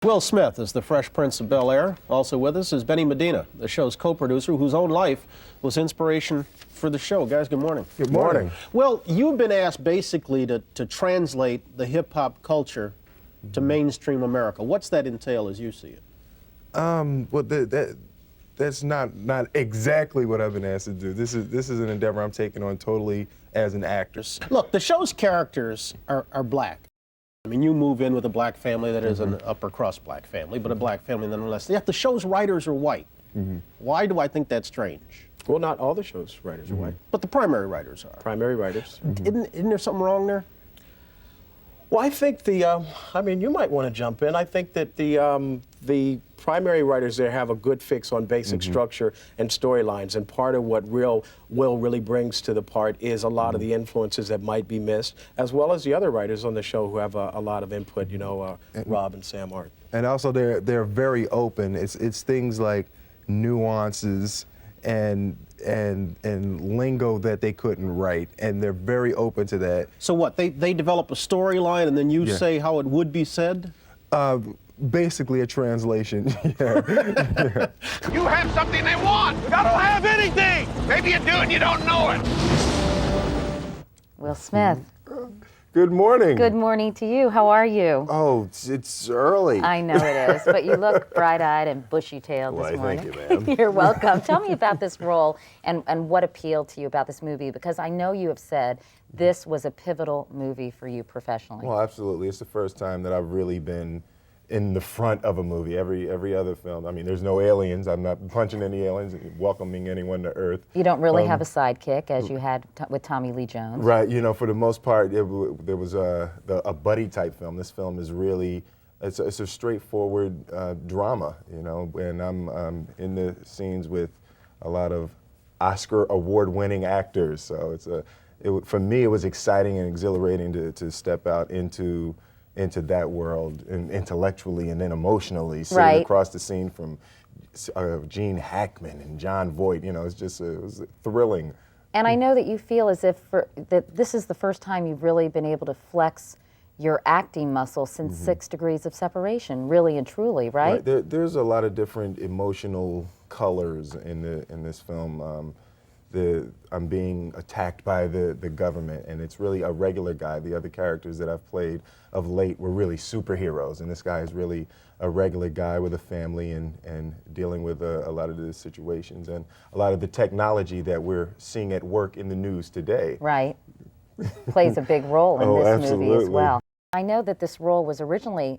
Will Smith is the Fresh Prince of Bel-Air. Also with us is Benny Medina, the show's co-producer, whose own life was inspiration for the show. Guys, good morning. Good morning. Well, you've been asked basically to translate the hip-hop culture to mainstream America. What's that entail as you see it? Well, that's not exactly what I've been asked to do. This is an endeavor I'm taking on totally as an actor. Look, the show's characters are black. I mean, you move in with a black family that is an upper-crust black family, but a black family nonetheless. Yet the show's writers are white. Why do I think that's strange? Well, not all the show's writers are white. But the primary writers are. Primary writers. Isn't there something wrong there? Well, I think I mean, you might want to jump in. I think that the primary writers there have a good fix on basic structure and storylines, and part of what Will really brings to the part is a lot of the influences that might be missed, as well as the other writers on the show who have a lot of input, you know, Rob and Sam Art. And also they're very open. It's things like nuances and lingo that they couldn't write, and they're very open to that. So what, they develop a storyline and then you say how it would be said? Basically a translation. Yeah. You have something they want. I don't have anything. Maybe you do and you don't know it. Will Smith. Good morning. Good morning to you. How are you? Oh, it's early. I know it is, but you look bright-eyed and bushy-tailed this morning. Thank you, ma'am. You're welcome. Tell me about this role and what appealed to you about this movie, because I know you have said this was a pivotal movie for you professionally. Well, absolutely. It's the first time that I've really been in the front of a movie. Every other film, I mean, there's no aliens. I'm not punching any aliens, welcoming anyone to Earth. You don't really have a sidekick, as you had with Tommy Lee Jones. Right. You know, for the most part, there was a buddy type film. This film is really, it's a straightforward drama, you know, and I'm in the scenes with a lot of Oscar award-winning actors. So for me, it was exciting and exhilarating to step out into that world, and intellectually and then emotionally, sitting across the scene from Gene Hackman and John Voight. You know, it was thrilling. And I know that you feel as if that this is the first time you've really been able to flex your acting muscle since 6 Degrees of Separation, really and truly, right? There's a lot of different emotional colors in this film. I'm being attacked by the government, and it's really a regular guy. The other characters that I've played of late were really superheroes, and this guy is really a regular guy with a family and dealing with a lot of the situations and a lot of the technology that we're seeing at work in the news today. Right. Plays a big role in this movie as well. I know that this role was originally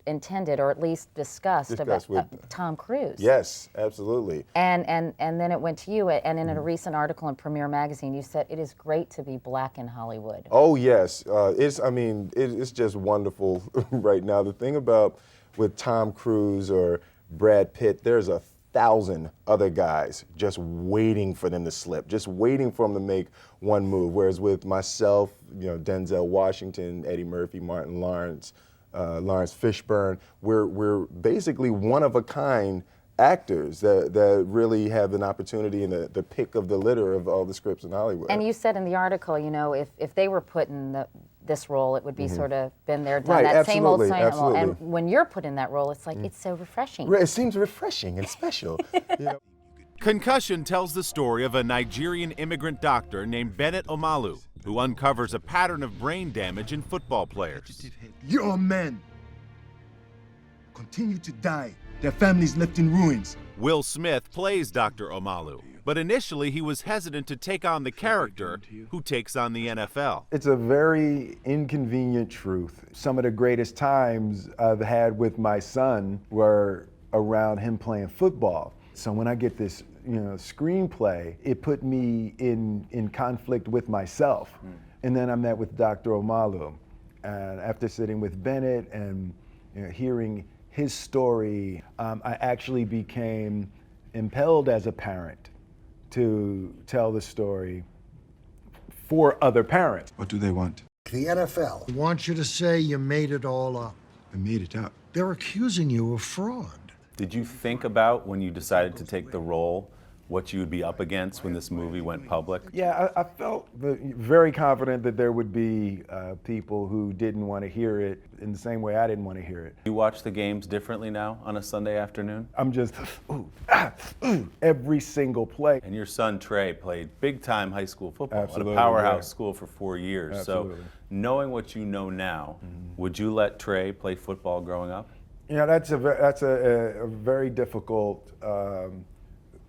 intended, or at least discussed about with Tom Cruise. Yes, absolutely. And then it went to you, and in a recent article in Premiere Magazine, you said it is great to be black in Hollywood. Oh yes, it's just wonderful right now. The thing about with Tom Cruise or Brad Pitt, there's 1,000 other guys just waiting for them to slip, just waiting for them to make one move. Whereas with myself, you know, Denzel Washington, Eddie Murphy, Martin Lawrence, Lawrence Fishburne, we're basically one-of-a-kind actors that really have an opportunity in the pick of the litter of all the scripts in Hollywood. And you said in the article, you know, if they were put in this role, it would be sort of been there, done that same old role. And when you're put in that role, it's like, it's so refreshing. It seems refreshing and special. You know? Concussion tells the story of a Nigerian immigrant doctor named Bennett Omalu, who uncovers a pattern of brain damage in football players. Your men continue to die. Their families left in ruins. Will Smith plays Dr. Omalu, but initially he was hesitant to take on the character who takes on the NFL. It's a very inconvenient truth. Some of the greatest times I've had with my son were around him playing football. So when I get this, you know, screenplay, it put me in conflict with myself. And then I met with Dr. Omalu. And after sitting with Bennett and, you know, hearing his story, I actually became impelled as a parent to tell the story for other parents. What do they want? The NFL wants you to say you made it all up. I made it up. They're accusing you of fraud. Did you think about, when you decided to take the role, what you would be up against when this movie went public? Yeah, I felt very confident that there would be people who didn't want to hear it in the same way I didn't want to hear it. You watch the games differently now on a Sunday afternoon? I'm just, every single play. And your son Trey played big-time high school football Absolutely, at a powerhouse yeah. school for 4 years. Absolutely. So knowing what you know now, would you let Trey play football growing up? Yeah, that's a very difficult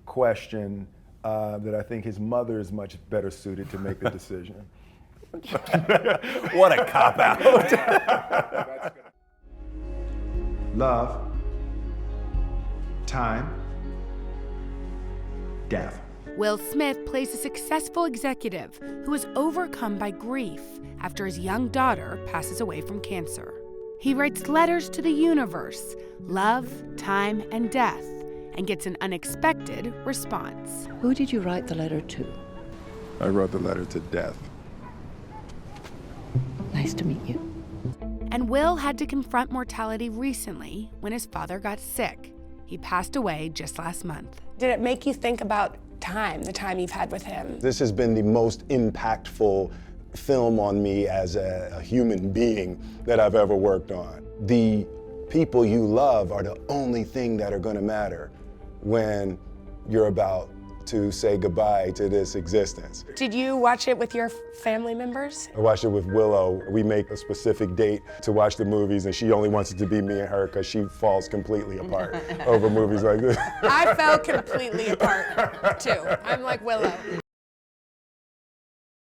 question that I think his mother is much better suited to make the decision. What a cop-out. Love, time, death. Will Smith plays a successful executive who is overcome by grief after his young daughter passes away from cancer. He writes letters to the universe, love, time, and death, and gets an unexpected response. Who did you write the letter to? I wrote the letter to death. Nice to meet you. And Will had to confront mortality recently when his father got sick. He passed away just last month. Did it make you think about time, the time you've had with him? This has been the most impactful film on me as a human being that I've ever worked on. The people you love are the only thing that are going to matter when you're about to say goodbye to this existence. Did you watch it with your family members? I watched it with Willow. We make a specific date to watch the movies, and she only wants it to be me and her because she falls completely apart over movies like this. I fell completely apart, too. I'm like Willow.